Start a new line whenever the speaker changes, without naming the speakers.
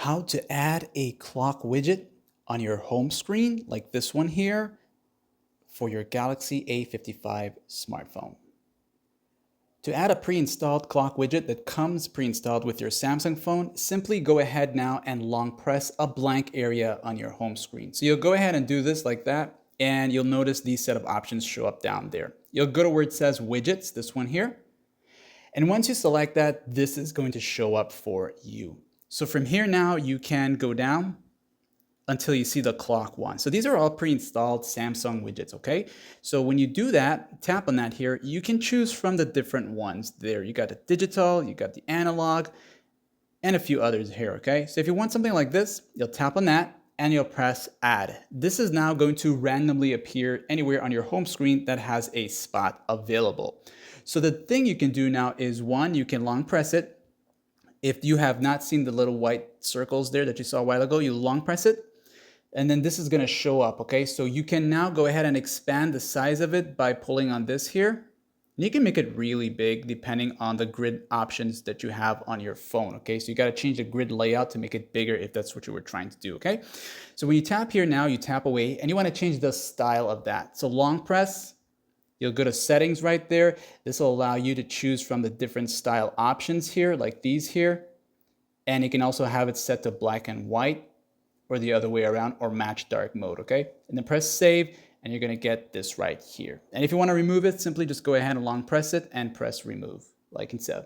how to add a clock widget on your home screen like this one here for your Galaxy A55 smartphone. To add a pre-installed clock widget that comes pre-installed with your Samsung phone, simply go ahead now and long press a blank area on your home screen. So you'll go ahead and do this like that, and you'll notice these set of options show up down there. You'll go to where it says widgets, this one here. And once you select that, this is going to show up for you. So from here now, you can go down until you see the clock one. So these are all pre-installed Samsung widgets, okay? So when you do that, tap on that here, you can choose from the different ones there. You got the digital, you got the analog, and a few others here, okay? So if you want something like this, you'll tap on that and you'll press add. This is now going to randomly appear anywhere on your home screen that has a spot available. So the thing you can do now is one, you can long press it. If you have not seen the little white circles there that you saw a while ago, you long press it. And then this is going to show up, okay? So you can now go ahead and expand the size of it by pulling on this here. And you can make it really big depending on the grid options that you have on your phone, okay? So you got to change the grid layout to make it bigger if that's what you were trying to do, okay? So when you tap here now, you tap away and you want to change the style of that. So long press, you'll go to settings right there. This will allow you to choose from the different style options here, like these here. And you can also have it set to black and white, or the other way around, or match dark mode, okay? And then press save, and you're gonna get this right here. And if you wanna remove it, simply just go ahead and long press it and press remove, like in so.